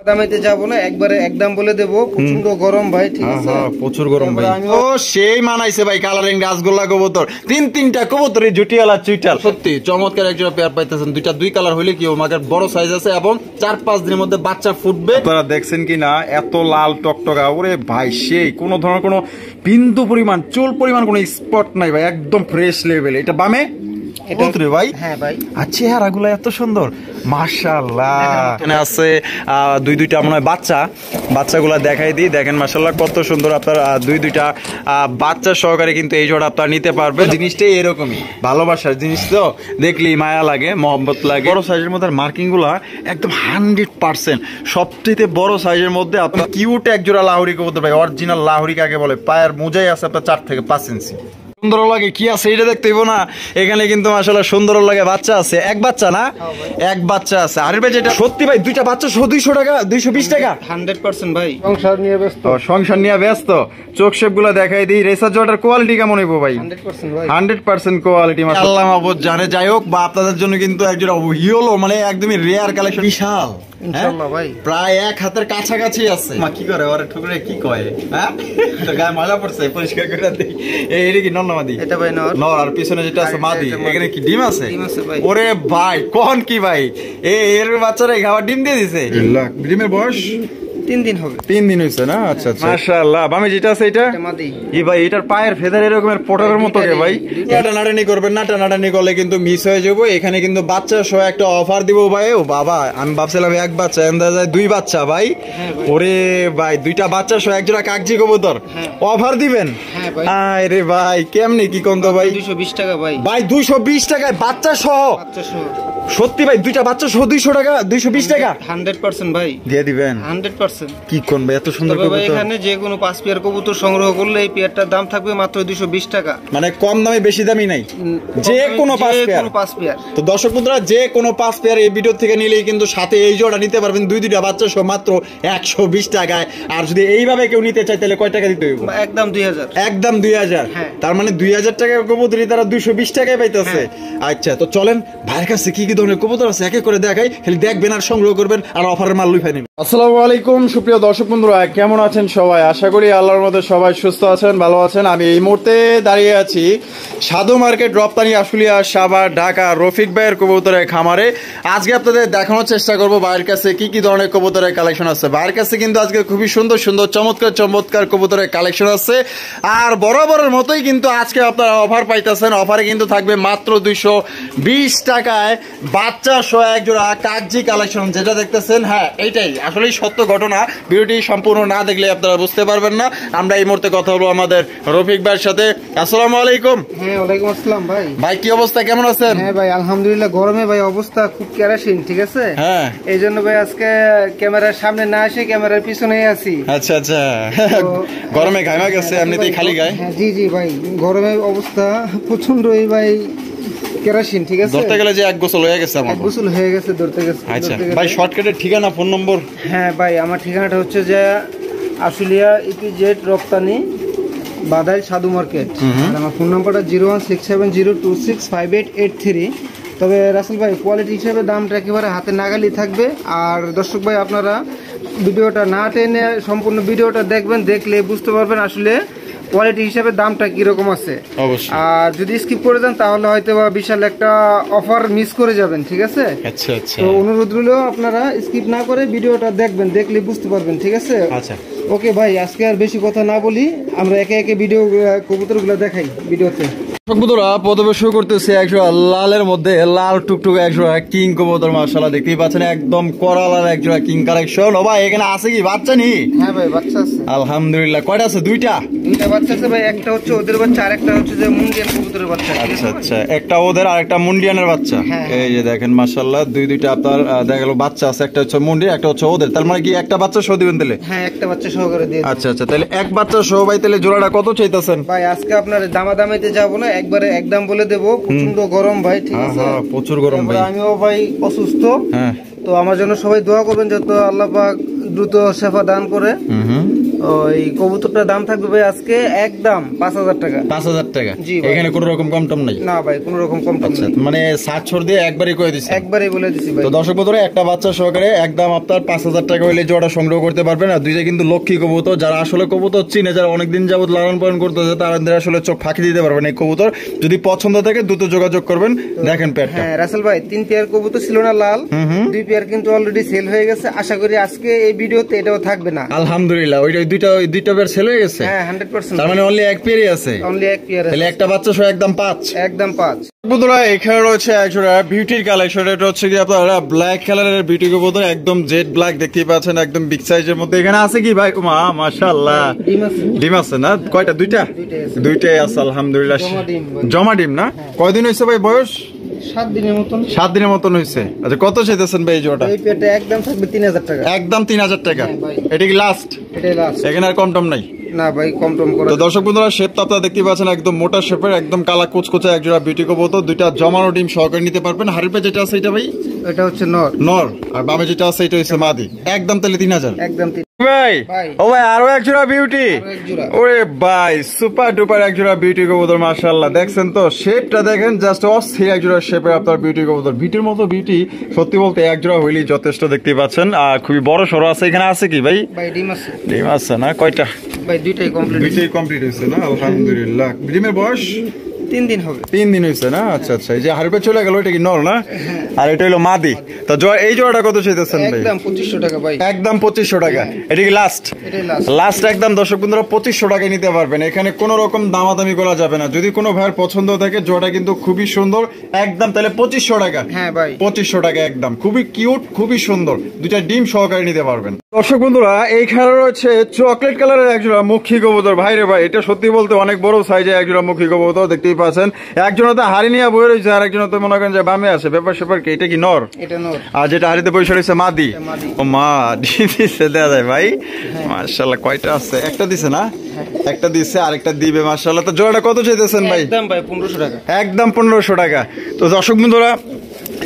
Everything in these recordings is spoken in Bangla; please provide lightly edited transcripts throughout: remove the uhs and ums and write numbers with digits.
দামাইতে যাবো না, একবারে একদম বলে দেবো। প্রচন্ড গরম ভাই, ঠিক আছে? প্রচুর গরম ভাই। ও সেই মানাইছে ভাই, কালারিং রাসগোল্লা কবুতর, তিনটা কবুতর জুটিয়ালা চুইটাল। সত্যি চমৎকার একজোড়া পেয়ার পাইতেছেন। দুই কালার হইলে কি আমাদের বড় সাইজ আছে এবং 4-5 দিনের মধ্যে বাচ্চা ফুটবে। আপনারা দেখছেন কিনা এত লাল টকটকা, ওরে ভাই সেই কোনো ধরনের কোনো বিন্দু পরিমাণ চুল পরিমাণ কোনো স্পট নাই ভাই, একদম ফ্রেশ লেভেল। এটা বামে ভাই? হ্যাঁ ভাই। আচ্ছা, চেহারাগুলো এত সুন্দর, মাশাআল্লাহ। এখানে আছে দুইটা মনে হয় বাচ্চাগুলা দেখাই দিই। দেখেন মাশাআল্লাহ কত সুন্দর। আপনার দুইটা বাচ্চা সহকারে কিন্তু এই জোড়া আপনারা নিতে পারবেন। জিনিসটাই এরকমই, ভালোবাসার জিনিস তো, দেখলেই মায়া লাগে, মহব্বত লাগে। বড় সাইজের মধ্যে মার্কিং গুলা একদম 100%। সবচেয়ে বড় সাইজের মধ্যে আপনার কিউট এক জোড়া লাহোরি কবুতর ভাই, অরিজিনাল লাহোরি কাকে বলে। পায়ের মোজাই আছে আপনার 4 থেকে 5 ইঞ্চি। সুন্দর লাগে, কি আছে এটা দেখতে হইব না? এখানে কিন্তু মাশাআল্লাহ সুন্দর লাগে। বাচ্চা আছে, এক বাচ্চা না, এক বাচ্চা আছে। আরে ভাই যেটা সত্যি ভাই, দুইটা বাচ্চা 200 টাকা, 220 টাকা। 100% ভাই, সংসার নিয়ে ব্যস্ত। সংসার নিয়ে ব্যস্ত। চোখ শেপ গুলা দেখাই দিই। রেসার জটার কোয়ালিটি কেমন হইব ভাই? 100% ভাই, 100% কোয়ালিটি। আল্লাহ মাহবুব জানে। যাই হোক, বা আপনাদের জন্য কিন্তু একজোড়া হিওলো, মানে একদমই রেয়ার কালেকশন, বিশাল ইনশাআল্লাহ ভাই, প্রায় 1 হাতের কাছাকাছি আছে। মা কি করে ওরে ঠুকরে কি কয়, হ্যাঁ তো গায়ে মজা পড়ছে, পরিষ্কার করে দেই। এই কি নন্নামাদি? এটা ভাই নর। আর পিছনে যেটা আছে মাদি, এখানে কি ডিম আছে? ডিম আছে ভাই। ওরে ভাই কোন কি ভাই, এর বাচ্চারা খাবার ডিম দিয়ে দিছে। ডিমের বয়স 3 দিন হবে। 3 দিন হইছে না? আচ্ছা আচ্ছা, মাশাআল্লাহ। বামে যেটা আছে এটা মাদি। এই ভাই এটার পায়ের ফেদার এরকমের পটারের মতো রে ভাই। নাটানাটানি করবেন না, টানাটানি করলে কিন্তু মিস হয়ে যাবো। এখানে কিন্তু বাচ্চা সহ একটা অফার দিব ভাই। ও বাবা, আমি ভাবছিলাম এক বাচ্চা, এন্ডা যায় 2 বাচ্চা ভাই। ওরে ভাই, 2টা বাচ্চা সহ এক জোড়া কাগজি কবুতর অফার দিবেন? হ্যাঁ ভাই। আরে ভাই কেমনে কি কোন তো ভাই? 220 টাকা ভাই। ভাই 220 টাকায় বাচ্চা সহ? বাচ্চা সহ সত্যি ভাই, 2টা বাচ্চা সহ 200 টাকা, 220 টাকা। 100% ভাই দিয়ে দিবেন। 100% কি কোন ভাই, এত সুন্দর কবুতর। এখানে যে কোনো 5 পেয়ার কবুতর সংগ্রহ করলে এই পেয়ারটার দাম থাকবে মাত্র 220 টাকা। মানে কম দামে বেশি দামি নাই, যে কোনো 5 পেয়ার। তো দর্শক বন্ধুরা, যে কোনো 5 পেয়ার এই ভিডিও থেকে নিলেই কিন্তু সাথে এই জোড়া নিতে পারবেন, 2টা বাচ্চা সহ মাত্র 120 টাকায়। আর যদি এইভাবে কেউ নিতে চায় তাহলে কয় টাকা দিতে হবে? একদম 2000। একদম 2000। তার মানে 2000 টাকার কবুতরই তারা 220 টাকায় পাইতেছে। আচ্ছা, তো চলেন ভাইয়ের কাছে কি কি ধরনের কবুতর আছে এক এক করে দেখাই। খালি দেখবেন আর সংগ্রহ করবেন আর অফারের মাল লুফাই নেবেন। আসসালামু আলাইকুম সুপ্রিয় দর্শক বন্ধুরা, কেমন আছেন সবাই? আশা করি আল্লাহর মধ্যে সবাই সুস্থ আছেন, ভালো আছেন। আমি এই মুহূর্তে দাঁড়িয়ে আছি সাধু মার্কেট, রপ্তানি আশুলিয়া, সাভার, ঢাকা, রফিক ভাইয়ের কবুতরের খামারে। আজকে আপনাদের দেখানোর চেষ্টা করবো ভাইয়ের কাছে কি কি ধরনের কবুতরের কালেকশন আছে। ভাইয়ের কাছে কিন্তু আজকে খুবই সুন্দর সুন্দর চমৎকার কবুতরের কালেকশন আছে। আর বরাবরের মতোই কিন্তু আজকে আপনারা অফার পাইতেছেন। অফারে কিন্তু থাকবে মাত্র 220 টাকায় বাচ্চা সহ এক জোড়া কাগজি কালেকশন, যেটা দেখতেছেন। হ্যাঁ, এইটাই আসলেই সত্য ঘটনা। ভিডিওটি সম্পূর্ণ না দেখলে আপনারা বুঝতে পারবেন না। আমরা এই মুহূর্তে কথা বলবো আমাদের রফিক ভাইয়ের সাথে। আসসালামু আলাইকুম। হ্যাঁ, ওয়ালাইকুম আসসালাম ভাই। ভাই কি অবস্থা, কেমন আছেন? হ্যাঁ ভাই, আলহামদুলিল্লাহ। গরমে ভাই অবস্থা খুব কেরাসিন, ঠিক আছে? হ্যাঁ, এই জন্য ভাই আজকে ক্যামেরার সামনে না এসে ক্যামেরার পিছনেই আছি। আচ্ছা আচ্ছা, গরমে ঘামা গেছে, এমনিতেই খালি গায়ে। হ্যাঁ জি জি ভাই, গরমে অবস্থা প্রচন্ডই ভাই কেরাসিন, ঠিক আছে? ধরতে গেলে যে এক গোসল হয়ে গেছে আমার। এক গোসল হয়ে গেছে ধরতে গেছে। আচ্ছা ভাই, শর্টকাটের ঠিকানা, ফোন নম্বর? হ্যাঁ ভাই, আমার ঠিকানাটা হচ্ছে যে আশুলিয়া ইপিজেড রপ্তানি বাদাইল সাধু মার্কেট। আর আমার ফোন নাম্বারটা 01670265883। তবে রাসেল ভাই, কোয়ালিটি হিসেবে দামটা একেবারে হাতে নাগালি থাকবে। আর দর্শক ভাই, আপনারা ভিডিওটা না টেনে সম্পূর্ণ ভিডিওটা দেখবেন, দেখলে বুঝতে পারবেন আসলে কোয়ালিটি হিসাবে দামটা কিরকম আছে। আর যদি স্কিপ করে দেন তাহলে হয়তো বিশাল একটা অফার মিস করে যাবেন, ঠিক আছে? আচ্ছা আচ্ছা, তো অনুরোধ রইল আপনারা স্কিপ না করে ভিডিওটা দেখবেন, দেখলে বুঝতে পারবেন, ঠিক আছে? আচ্ছা ওকে ভাই, আজকে আর বেশি কথা না বলি, আমরা একে একে ভিডিও কবুতরগুলো দেখাই ভিডিওতে। প্রথমে শুরু করতেছে একজোড়া লালের মধ্যে লাল টুকটুক একজোড়া কিং কবুতর। মাশাআল্লাহ, দেখতেই পাচ্ছেন একদম কড়া লাল একজোড়া কিং কালেকশন। ও ভাই, এখানে আছে কি বাচ্চা নি? হ্যাঁ ভাই, বাচ্চা আছে আলহামদুলিল্লাহ। কয়টা আছে? দুইটা বাচ্চা আছে ভাই। একটা হচ্ছে ওদের বাচ্চা, আর একটা হচ্ছে যে মুন্ডিয়ান কবুতরের বাচ্চা। আচ্ছা আচ্ছা, একটা ওদের আর একটা মুন্ডিয়ানের বাচ্চা। এই যে দেখেন মাশাআল্লাহ, দুইটা আপনার দেখা গেল বাচ্চা আছে। একটা হচ্ছে মুন্ডি, একটা হচ্ছে ওদের। তার মানে কি একটা বাচ্চা সহ দিবেন তাহলে? হ্যাঁ, একটা বাচ্চা সহকারে দিয়ে। আচ্ছা আচ্ছা, তাহলে এক বাচ্চা সহ ভাই, তাহলে জোড়াটা কত চাইতেছেন? ভাই আজকে আপনার দামাদামিতে যাবো না, একবারে একদম বলে দেবো। প্রচন্ড গরম ভাই, ঠিক আছে? প্রচুর গরম ভাই। আমিও ভাই অসুস্থ। তো আমার জন্য সবাই দোয়া করবেন, যত আল্লাহ পাক দ্রুত শেফা দান করে। ওই কবুতরটার দাম থাকবে ভাই আজকে একদম 5000 টাকা। 5000 টাকা। জি ভাই। এখানে কোনো রকম কম টম নাই? না ভাই, কোনো রকম কম টম নেই। মানে 60 দিয়ে একবারই কয়ে দিছি? একবারই বলে দিছি ভাই। তো দর্শক বন্ধুরা, একটা বাচ্চা সহকারে একদম আপনার 5000 টাকা হইলে জোড়া সংগ্রহ করতে পারবেন। আর দুইটা কিন্তু লক্ষ্মী কবুতর, যারা আসলে কবুতর চিনে, যারা অনেকদিন যাবত লালন পালন করতেছে, তাদের আসলে চোখ ফাঁকি দিতে পারবেন এই কবুতর। যদি পছন্দ থাকে দ্রুত যোগাযোগ করবেন। দেখেন পেটটা। হ্যাঁ রাসেল ভাই, 3 পেয়ার কবুতর ছিল না লাল, 2 পেয়ার কিন্তু অলরেডি সেল হয়ে গেছে। আশা করি আজকে এই ভিডিওতে এটাও থাকবে না। আলহামদুলিল্লাহ, ওই দুইটা পেয়ার সেল হয়ে গেছে। হ্যাঁ 100%। তার মানে অনলি এক পেয়ারই আছে? অনলি এক পেয়ার আছে। তাহলে একটা বাচ্চা সহ একদম 5? একদম 5। বন্ধুরা এখানে রয়েছে একজোড়া বিউটির কালেকশন। এটা হচ্ছে কি আপনারা ব্ল্যাক কালারের বিউটি কবুতর, একদম জেড ব্ল্যাক দেখতেই পাচ্ছেন, একদম বিগ সাইজের মধ্যে। এখানে আছে কি ভাই? মাশাআল্লাহ, ডিম আছে না? কয়টা? দুইটাই আছে আলহামদুলিল্লাহ। জমা ডিম না? কয়দিন হয়েছে ভাই বয়স? 7 দিনের মতন। 7 দিনের মতন হয়েছে। আচ্ছা, কত চাইতেছেন ভাই এই জোড়াটা? এই পেটে একদম থাকবে 3000 টাকা। একদম 3000 টাকা? এটা কি লাস্ট? এটাই লাস্ট। এখানে আর কম টম নাই? না ভাই, কম টম করে। তো দর্শক বন্ধুরা, শেপ তো আপনারা দেখতে পাচ্ছেন, একদম মোটা শেপের, একদম কালা কুচকুচে একজোড়া বিউটি কবুতর। দুইটা জমানো ডিম সহকারে নিতে পারবেন। হাড়ির পে যেটা আছে এটা ভাই? এটা হচ্ছে নর। আর বামে যেটা আছে এটা হচ্ছে মাদি। একদম তাহলে 3000? একদম ভাই। ও ভাই, আরো এক জোড়া বিউটি। ওরে ভাই, সুপার ডুপার এক জোড়া বিউটি কবুতর। মাশাআল্লাহ, দেখছেন তো শেপটা? দেখেন জাস্ট অস্থির এক জোড়া শেপের আপনার বিউটি কবুতর। বিউটির মতো বিউটি সত্যি বলতে এক জোড়া হইলেই যথেষ্ট, দেখতে পাচ্ছেন। আর খুবই বড় সরো আছে। এখানে আছে কি ভাই? ডিম আছে না? কয়টা ভাই? দুইটাই কমপ্লিট হয়েছে না? আলহামদুলিল্লাহ। ডিমের বয়স 3 দিন হবে। 3 দিন হয়েছে না? আচ্ছা আচ্ছা। এই যে হাড়িপে চলে গেল, এটা কি নর না? আর এটা হলো মাদি। তো এই জোড়াটা কত চাইতেছেন ভাই? একদম 2500 টাকা ভাই। একদম 2500 টাকা। এটা কি লাস্ট? এটাই লাস্ট। লাস্ট একদম দর্শক বন্ধুরা 2500 টাকায় নিতে পারবেন। এখানে কোনো রকম দামাদামি করা যাবে না। যদি কোনো ভাইয়ের পছন্দ থাকে, জোড়াটা কিন্তু খুবই সুন্দর, একদম তাহলে 2500 টাকা। হ্যাঁ ভাই, 2500 টাকা একদম। খুবই কিউট, খুবই সুন্দর, দুইটা ডিম সহকারে নিতে পারবেন। দর্শক বন্ধুরা, এইখানে রয়েছে চকলেট কালারের একজোড়া মুখী কবুতর। ভাই রে ভাই, এটা সত্যি বলতে অনেক বড় সাইজে একজোড়া মুখী কবুতর, দেখতেই পাচ্ছেন। একজনের তো হাড়ি নিয়ে বয়ে রয়েছে, আর একজনের তো মনে করেন যে বামে আছে। ব্যাপার স্যাপার কি? এটা কি নর? এটা নর। আর যেটা হাড়িতে বসে রয়েছে মাদি। ও মা, দিছে দেয়া যায় ভাই। মাশাআল্লাহ, কয়টা আছে? একটা দিছে না? একটা দিছে, আরেকটা দিবে। মাশাআল্লাহ। তো জোড়াটা কত চাইতেছেন ভাই? একদম ভাই 1500 টাকা। একদম 1500 টাকা। তো দর্শক বন্ধুরা,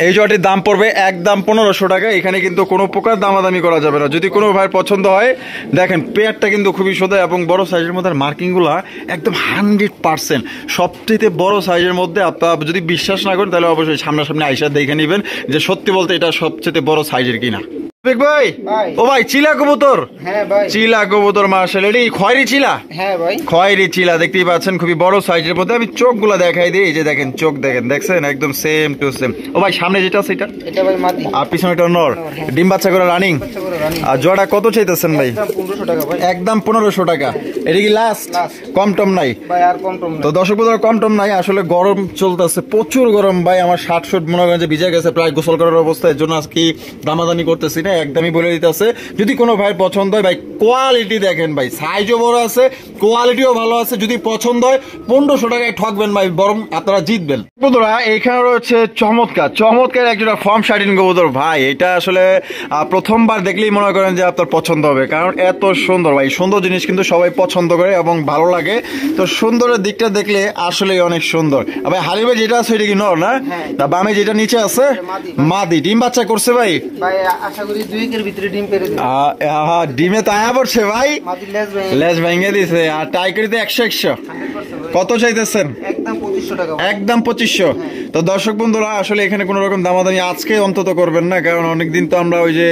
এই জোড়াটির দাম পড়বে একদম 1500 টাকা। এখানে কিন্তু কোনো প্রকার দামাদামি করা যাবে না। যদি কোনো ভাই পছন্দ হয়, দেখেন পেয়ারটা কিন্তু খুবই সোজা এবং বড় সাইজের মধ্যে। মার্কিং গুলা একদম 100%। সবচেয়ে বড় সাইজের মধ্যে। আপনারা যদি বিশ্বাস না করেন, তাহলে অবশ্যই সামনাসামনি আইসা দেখে নেবেন যে সত্যি বলতে এটা সবচেয়ে বড় সাইজের কিনা। ভাই, ও ভাই, চিলা কবুতর। হ্যাঁ ভাই, চিলা কবুতর। মাশাআল্লাহ, এটি খয়েরি চিলা? হ্যাঁ ভাই, খয়েরি চিলা দেখতেই পাচ্ছেন, খুবই বড় সাইজের মধ্যে। আমি চোখগুলা দেখাই দিই। এই যে দেখেন চোখ, দেখছেন একদম সেম টু সেম। ও ভাই, সামনে যেটা আছে এটা ভাই মাদি, আর পিছনে এটা নর। ডিম বাচ্চা করে রানিং। আর জোড়া কত চাইতেছেন ভাই? একদম 1500 টাকা ভাই। একদম 1500 টাকা। এটা কি লাস্ট? কম টম নাই ভাই? আর কম টম নাই। তো দর্শক বন্ধুরা, কম টম নাই। আসলে গরম চলতেছে, প্রচুর গরম ভাই। আমার 60 মনে করেন যে ভিজে গেছে প্রায় গোসল করার অবস্থায়। এর জন্য আজকে দামাদামি করতেছি না, একদমই বলে দিতে আছে। যদি কোনো ভাইয়ের পছন্দ হয় ভাই, কোয়ালিটি দেখেন ভাই, সাইজও বড় আছে, কোয়ালিটিও ভালো আছে। যদি পছন্দ হয় 1500 টাকায় ঠকবেন ভাই, বরং আপনারা জিতবেন। বন্ধুরা, এখানে রয়েছে চমৎকার একজোড়া ফর্ম শার্টিন কবুতর। ভাই, এটা আসলে প্রথমবার দেখলেই মনে করেন যে আপনার পছন্দ হবে, কারণ এত সুন্দর ভাই। সুন্দর জিনিস কিন্তু সবাই পছন্দ করে এবং ভালো লাগে। তো সুন্দরের দিকটা দেখলে আসলে অনেক সুন্দর। ভাই, হালিমে যেটা আছে এটা কি নর না? বামে যেটা নিচে আছে মাদি। ডিম বাচ্চা করছে ভাই? ভাই আশা করি 2 উইকের ভিতরে ডিম পেরে দিবে। ডিমে তায়া পড়ছে ভাই, লেজ ভেঙে দিছে। আর টাইকারিতে 100 কত চাইতেছেন? একদম 2500 টাকা। একদম 2500। তো দর্শক বন্ধুরা, আসলে এখানে কোনো রকম দামাদামি আজকে অন্তত করবেন না, কারণ অনেকদিন তো আমরা ওই যে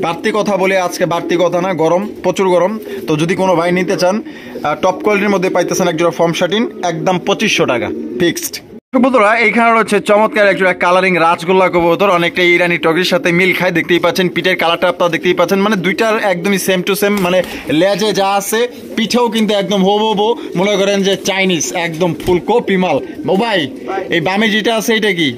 বাড়তি কথা বলি। আজকে বাড়তি কথা না, গরম, প্রচুর গরম। তো যদি কোনো ভাই নিতে চান, টপ কোয়ালিটির মধ্যে পাইতেছেন একজোড়া ফর্ম শার্টিন, একদম 2500 টাকা ফিক্সড। বন্ধুরা, এইখানে রয়েছে চমৎকার একজোড়া কালারিং রাজগোল্লা কবুতর। অনেকটা ইরানি টগের সাথে মিল খায়, দেখতেই পাচ্ছেন। পিঠের কালারটা আপনারা দেখতেই পাচ্ছেন, মানে দুইটার একদমই সেম টু সেম। মানে লেজে যা আছে, পিঠেও কিন্তু একদম হবো মনে করেন যে চাইনিজ, একদম ফুল কপি মাল। ও ভাই, এই বামে যেটা আছে এটা কি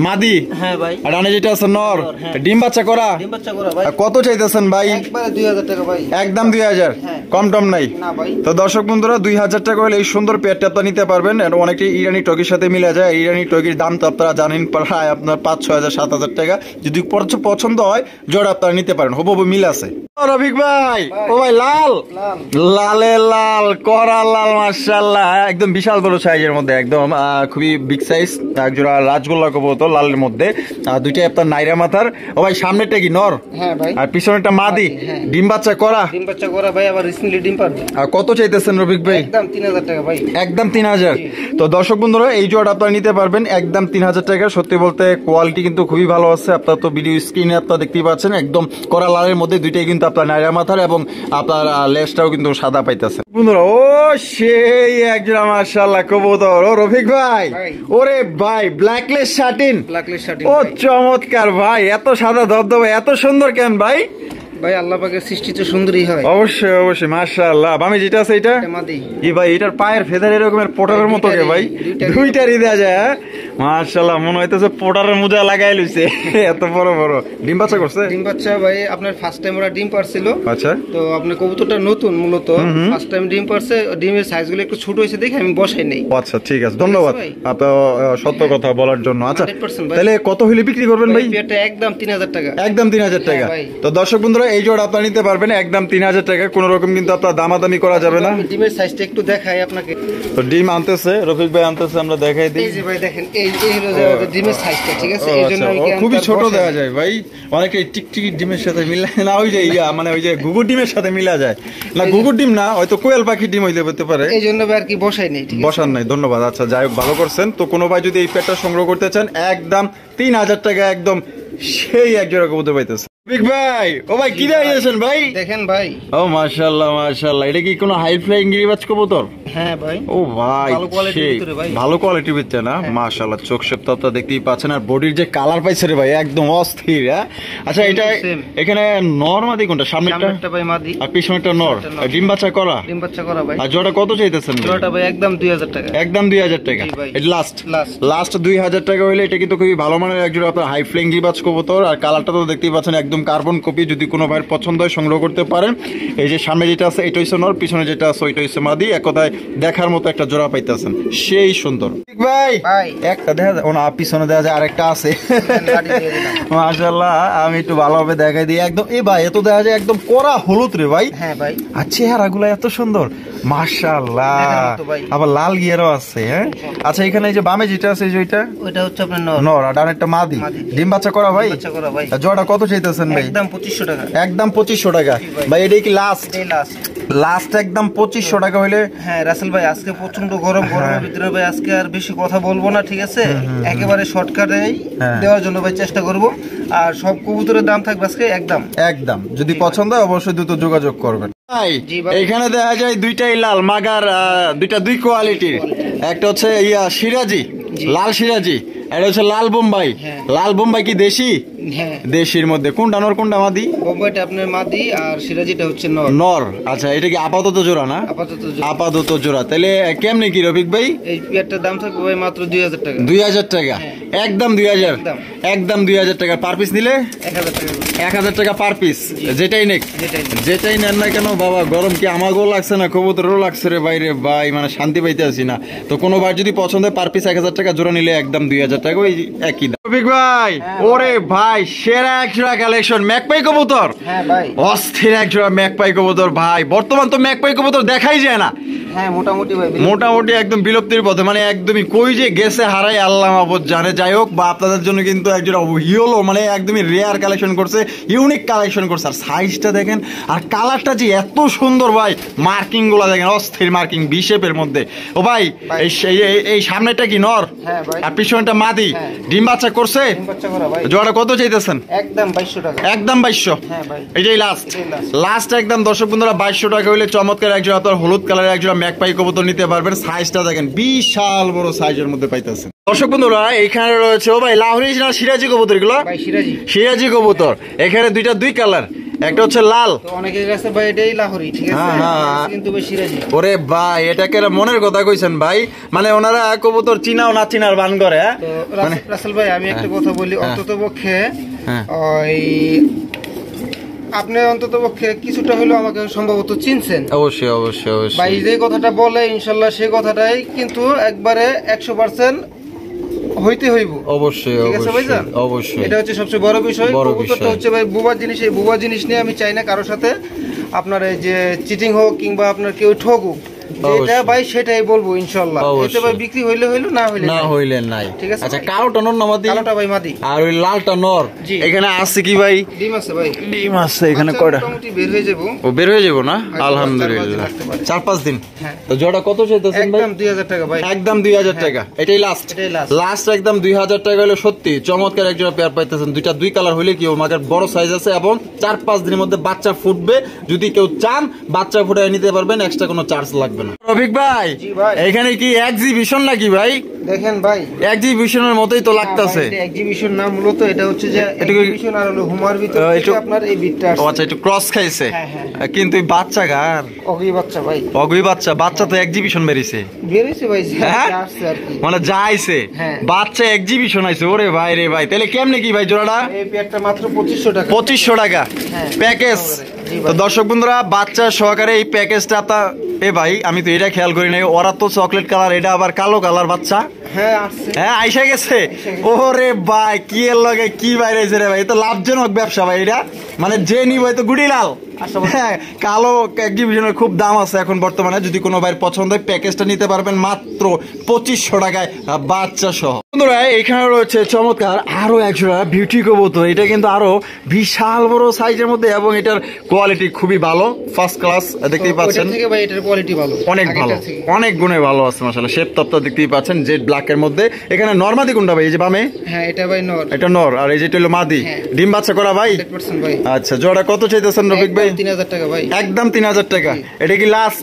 মাদি? হ্যাঁ ভাই। আর ডানে যেটা আছে নর। ডিম বাচ্চা করা? ডিম বাচ্চা করা ভাই। কত চাইতেছেন ভাই? একবারে 2000 টাকা ভাই। একদম 2000, কম টম নাই না ভাই। তো দর্শক বন্ধুরা, 2000 টাকা হলে এই সুন্দর পেয়ারটা আপনারা নিতে পারবেন। অনেকটা ইরানি টগির সাথে মিলে যায়। ইরানি টগির দাম তো আপনারা জানেন প্রায় আপনার 5-6 হাজার 7 হাজার টাকা। যদি পছন্দ হয়, জোড়া আপনারা নিতে পারেন, হবু মিল আছে। রফিক ভাই, ও ভাই, লালে লাল করা লাল, মাশাআল্লাহ, একদম বিশাল বড় সাইজের মধ্যে, একদম খুবই বিগ সাইজ একজোড়া রাজগোল্লা কবুতর লালের মধ্যে। দুইটাই আপনার নাইরা মাথার। ও ভাই, সামনেটা কি নর? হ্যাঁ ভাই। আর পিছনেটা মাদি। ডিম বাচ্চা করা? ডিম বাচ্চা করা ভাই, আবার নিলে ডিম পারবে। আর কত চাইতেছেন রফিক ভাই? একদম 3000 টাকা ভাই, একদম 3000। তো দর্শক বন্ধুরা এই জোড়া আপনারা নিতে পারবেন একদম 3000 টাকা। সত্যি বলতে কোয়ালিটি কিন্তু খুবই ভালো আছে। আপনারা তো ভিডিও স্ক্রিনে আপনারা দেখতেই পাচ্ছেন একদম কড়া লালের মধ্যে, দুইটাই কিন্তু আপনার নাইরা মাথার এবং আপনার লেজটাও কিন্তু সাদা পাইতেছে বন্ধুরা। ও সেই একজোড়া মাশাআল্লাহ কবুতর। ও রফিক ভাই, ওরে ভাই ব্ল্যাকলেস শার্টিন, ও চমৎকার ভাই, এত সাদা ধবধবে এত সুন্দর কেন ভাই? ভাই আল্লাহ পাকের সৃষ্টি তো সুন্দরই হয়। অবশ্যই অবশ্যই মাশাআল্লাহ। আমি যেটা আছে এটা ই ভাই, এটার পায়ের ফেদার এরকমের পোটারের মতো কে ভাই, দুইটারই দেয়া যায়। মাশাআল্লাহ, মনে হইতেছে পোটারের মোজা লাগাই লইছে, এত বড় বড়। ডিম বাচ্চা করছে? ডিম বাচ্চা ভাই আপনার ফার্স্ট টাইম ওরা ডিম পারছিল। আচ্ছা, তো আপনার কবুতরটা নতুন, মূলত ফার্স্ট টাইম ডিম পারছে, ডিমের সাইজগুলো একটু ছোট হয়েছে দেখে আমি বসাই নেই। আচ্ছা ঠিক আছে, ধন্যবাদ আপনার সত্য কথা বলার জন্য। আচ্ছা তাহলে কত হইলে বিক্রি করবেন ভাই? এটা একদম 3000 টাকা। একদম 3000 টাকা। তো দর্শক বন্ধুরা এই জোড়া আপনারা নিতে পারবেন একদম 3000 টাকা, কোন রকম কিন্তু আপনার দামাদামি করা যাবে না। ডিমের সাইজটা একটু দেখাই আপনাকে। তো ডিম আনতেছে রফিক ভাই, আনতেছে, আমরা দেখাই দিই। এই যে ভাই দেখেন, এই হলো ডিমের সাইজটা, ঠিক আছে? এইজন্য খুবই ছোট দেওয়া যায় ভাই, অনেকে টিকটিকি ডিমের সাথে মিলে না, ওই যে ইয়া মানে ওই যে ঘুঘুর ডিমের সাথে মিলা যায় না, ঘুঘুর ডিম না, হয়তো কোয়েল পাখি ডিম হইতে হতে পারে, এইজন্য আর কি বসাই নেই। বসান নাই, ধন্যবাদ। আচ্ছা যাই হোক, ভালো করছেন। তো কোনো ভাই যদি এই পেটটা সংগ্রহ করতে চান একদম 3000 টাকা, একদম সেই এক জোড়া কবুতর পাইতেছে। ভাই ও ভাই কি দিয়েছেন ভাই? দেখেন ভাই, ও মাশাআল্লাহ মাশাআল্লাহ, এটা কি কোনো হাই ফ্লাইং গিরিবাজ কবুতর? হ্যাঁ ভাই। ও ভাই ভালো কোয়ালিটির ভিতরে না, মাশাআল্লাহ। চোখ শেপ তো আপনারা দেখতেই পাচ্ছেন, আর বডির যে কালার পাইছে রে ভাই একদম অস্থির। আচ্ছা এটা এখানে নর মাদি কোনটা? সামনেরটা ভাই মাদি, আর পিছনেরটা নর। ডিম বাচ্চা করা? ডিম বাচ্চা করা ভাই। আর জোড়া কত চাইতেছেন? জোড়াটা ভাই একদম 2000 টাকা। একদম 2000 টাকা। এটা লাস্ট 2000 টাকা হইলে এটা কিন্তু খুবই ভালো মানের এক জোড়া আপনার হাই ফ্লাইং গিরিবাজ কবুতর। আর কালারটা তো দেখতেই পাচ্ছেন একদম কার্বন কপি। যদি কোনো ভাইয়ের পছন্দ হয় সংগ্রহ করতে পারেন। এই যে সামনে যেটা আছে এটা হচ্ছে নর, পিছনে যেটা আছে ওইটা হচ্ছে মাদি। এক কথায় দেখার মতো একটা জোড়া পাইতেছেন, সেই সুন্দর ভাই। একটা দেখা যায় না, পিছনে দেখা যায় আরেকটা আছে। মাশাআল্লাহ, আমি একটু ভালোভাবে দেখাই দিই। একদম এই ভাই এত দেখা যায় একদম কড়া হলুদ রে ভাই। হ্যাঁ ভাই, আর চেহারাগুলো এত সুন্দর মাশাআল্লাহ, আবার লাল গিয়ারও আছে। হ্যাঁ আচ্ছা, এখানে এই যে বামে যেটা আছে ওইটা হচ্ছে আপনার নর, আর ডানেরটা মাদি। ডিম বাচ্চা করা ভাই? জোড়া কত চাইতেছেন ভাই? একদম 2500 টাকা। একদম 2500 টাকা ভাই। এটাই কি লাস্ট একদম 2500 টাকা হইলে? হ্যাঁ রাসেল ভাই, আজকে প্রচন্ড গরমের ভিতরে ভাই আজকে আর বেশি কথা বলবো না, ঠিক আছে? একেবারে শর্টকাটেই দেওয়ার জন্য ভাই চেষ্টা করব। আর সব কবুতরের দাম থাকবে আজকে একদম। যদি পছন্দ হয় অবশ্যই দ্রুত যোগাযোগ করবেন। এখানে দেখা যায় দুইটাই লাল মাগার, দুই কোয়ালিটির। একটা হচ্ছে ইয়া সিরাজি, লাল সিরাজি, এটা হচ্ছে লাল বোম্বাই। লাল বোম্বাই কি দেশি? দেশির মধ্যে কোনটা নর কোনটা মাদি? বোম্বাইটা আপনার মাদি আর সিরাজিটা হচ্ছে নর। আচ্ছা, এটা কি আপাতত জোড়া না? আপাতত জোড়া। তাহলে কেমনে কি রফিক ভাই? এই পেয়ারটার দাম থাকবে ভাই মাত্র 2000 টাকা। 2000 টাকা, একদম 2000, একদম 2000 টাকা। পার পিস নিলে 1000 টাকা পার পিস। যেটাই নেন না কেন বাবা, গরম কি আমাকেও লাগছে না, কবুতরেরও লাগছে রে বাইরে ভাই, মানে শান্তি পাইতে আসি না। তো কোনো ভাই যদি পছন্দ হয় পার পিস 1000 টাকা, জোড়া নিলে একদম 2000 টাকা, ওই একই দাম। রফিক ভাই, ওরে ভাই সেরা এক জোড়া কালেকশন ম্যাকপাই কবুতর। হ্যাঁ ভাই, অস্থির এক জোড়া ম্যাকপাই কবুতর ভাই। বর্তমান তো ম্যাকপাই কবুতর দেখাই যায় না। হ্যাঁ মোটামুটি একদম বিলুপ্তির পথে, মানে একদমই কই যে গেছে হারাই আল্লাহ মাহবুব জানে। যাই হোক, বা আপনাদের জন্য কিন্তু একজোড়া হিওলো, মানে একদমই রেয়ার কালেকশন করছে, ইউনিক কালেকশন করছে। আর সাইজটা দেখেন, আর কালারটা যে এত সুন্দর ভাই, মার্কিং গুলা দেখেন অস্থির মার্কিং, বি শেপের মধ্যে। ও ভাই এই সামনেটা কি নর আর পিছনেটা মাদি? ডিম বাচ্চা করছে? জোড়া কত চাইতেছেন? একদম 2200 টাকা। একদম 2200? এটাই লাস্ট একদম। দর্শক বন্ধুরা 2200 টাকা হইলে চমৎকার একজোড়া আপনার হলুদ কালারের একজোড়া ম্যাকপাই কবুতর নিতে পারবেন। সাইজটা দেখেন বিশাল বড় সাইজের মধ্যে পাইতেছেন। দর্শক বন্ধুরা এখানে রয়েছে ও ভাই লাহোরি না সিরাজি কবুতর, এগুলো সিরাজি কবুতর। এখানে দুই কালার, একটা হচ্ছে লাল, অনেকের কাছে ভাই এটাই লাহোরি, ঠিক আছে? কিন্তু ভাই সিরাজি। ওরে ভাই, এটাকে মনের কথা কইছেন ভাই, মানে ওনারা কবুতর চিনাও না চিনার বান করে। মানে রাসেল ভাই আমি একটা কথা বলি, অন্ততপক্ষে ওই আপনি অন্ততপক্ষে কিছুটা হলেও আমাকে সম্ভবত চিনছেন। অবশ্যই ভাই, যে কথাটা বলে ইনশাল্লাহ সেই কথাটাই কিন্তু একবারে 100% হইতে হইব। অবশ্যই এটা হচ্ছে সবচেয়ে বড় বিষয়। কবুতরটা হচ্ছে ভাই বুবা জিনিস, এই বুবা জিনিস নিয়ে আমি চাই না কারোর সাথে আপনার এই যে চিটিং হোক কিংবা আপনার কেউ ঠকুক। যেটা ভাই সেটাই বলবো ইনশাআল্লাহ। এতে ভাই বিক্রি হইলে হইলো, না হইলে নাই। ঠিক আছে। আচ্ছা, কালোটা নর না মাদি? কালোটা ভাই মাদি। আর ওই লালটা নর। এখানে আছে কি ভাই? ডিম আছে ভাই। ডিম আছে এখানে কয়টা? মোটামুটি বের হয়ে যাবো। ও বের হয়ে যাবো না? আলহামদুলিল্লাহ 4-5 দিন। তো জোড়া কত চাইতেছেন ভাই? একদম 2000 টাকা ভাই। একদম 2000 টাকা। এটাই লাস্ট। লাস্ট একদম 2000 টাকা হলে সত্যি চমৎকার এক জোড়া পেয়ার পাইতেছেন। দুইটা দুই কালার হলে কি ওর বড় সাইজ আছে এবং 4-5 দিনের মধ্যে বাচ্চা ফুটবে। যদি কেউ চান বাচ্চা ফুটায় নিতে পারবেন, এক্সট্রা কোনো চার্জ লাগবে না। রফিক ভাই, এখানে কি এক্সিবিশন নাকি ভাই? দেখেন ভাই, এক্সিবিশনের মতোই তো লাগতেছে। এক্সিবিশন না, মূলত এটা হচ্ছে যে এক্সিবিশন আর হলো হুমার ভিতর থেকে আপনার এই বিটটা আছে। আচ্ছা, একটু ক্রস খাইছে। কিন্তু এই বাচ্চা গার অগি বাচ্চা ভাই, অগি বাচ্চা। বাচ্চা তো এক্সিবিশন বেরিয়েছে ভাই, আসছে আর কি, মানে যাইছে বাচ্চা এক্সিবিশন আইছে। ওরে ভাই রে ভাই, তাহলে কেমনে কি ভাই জোড়াটা? এই পেয়ারটা মাত্র 2500 টাকা। 2500 টাকা প্যাকেজ। তো দর্শক বন্ধুরা, বাচ্চা সহকারে এই প্যাকেজটা আপনার। এ ভাই, আমি তো এটা খেয়াল করি নাই, ওরা তো চকলেট কালার, এটা আবার কালো কালার বাচ্চা। হ্যাঁ আসছে, হ্যাঁ আইসা গেছে। ওরে ভাই, কি এর লগে কি বাইরেছে রে ভাই, তো লাভজনক ব্যবসা ভাই এটা। মানে যে নিব তো গুড়ি লাল। হ্যাঁ, কালো এক্সিবিশনের খুব দাম আছে এখন বর্তমানে। যদি কোনো ভাইয়ের পছন্দ হয় প্যাকেজটা নিতে পারবেন মাত্র 2500 টাকায় বাচ্চা সহ। বন্ধুরা, এখানে রয়েছে চমৎকার আরো একজোড়া বিউটি কবুতর। এটা কিন্তু আরো বিশাল বড় সাইজের মধ্যে এবং এটার কোয়ালিটি খুবই ভালো, ফার্স্ট ক্লাস। দেখতেই পাচ্ছেন এটার কোয়ালিটি ভালো, অনেক ভালো, অনেক গুণে ভালো আছে মাশাআল্লাহ। শেপ তত্ত্ব দেখতেই পাচ্ছেন জেড ব্ল্যাক এর মধ্যে। এখানে নর মাদি কোনটা ভাই? এই যে বামে? হ্যাঁ এটা ভাই নর। এটা নর, আর এই যেটা হলো মাদি। ডিম বাচ্চা করা ভাই? 100% ভাই। আচ্ছা, জোড়া কত চাইতেছেন রফিক ভাই? 3000 টাকা ভাই। একদম 3000 টাকা। এটা কি লাস্ট?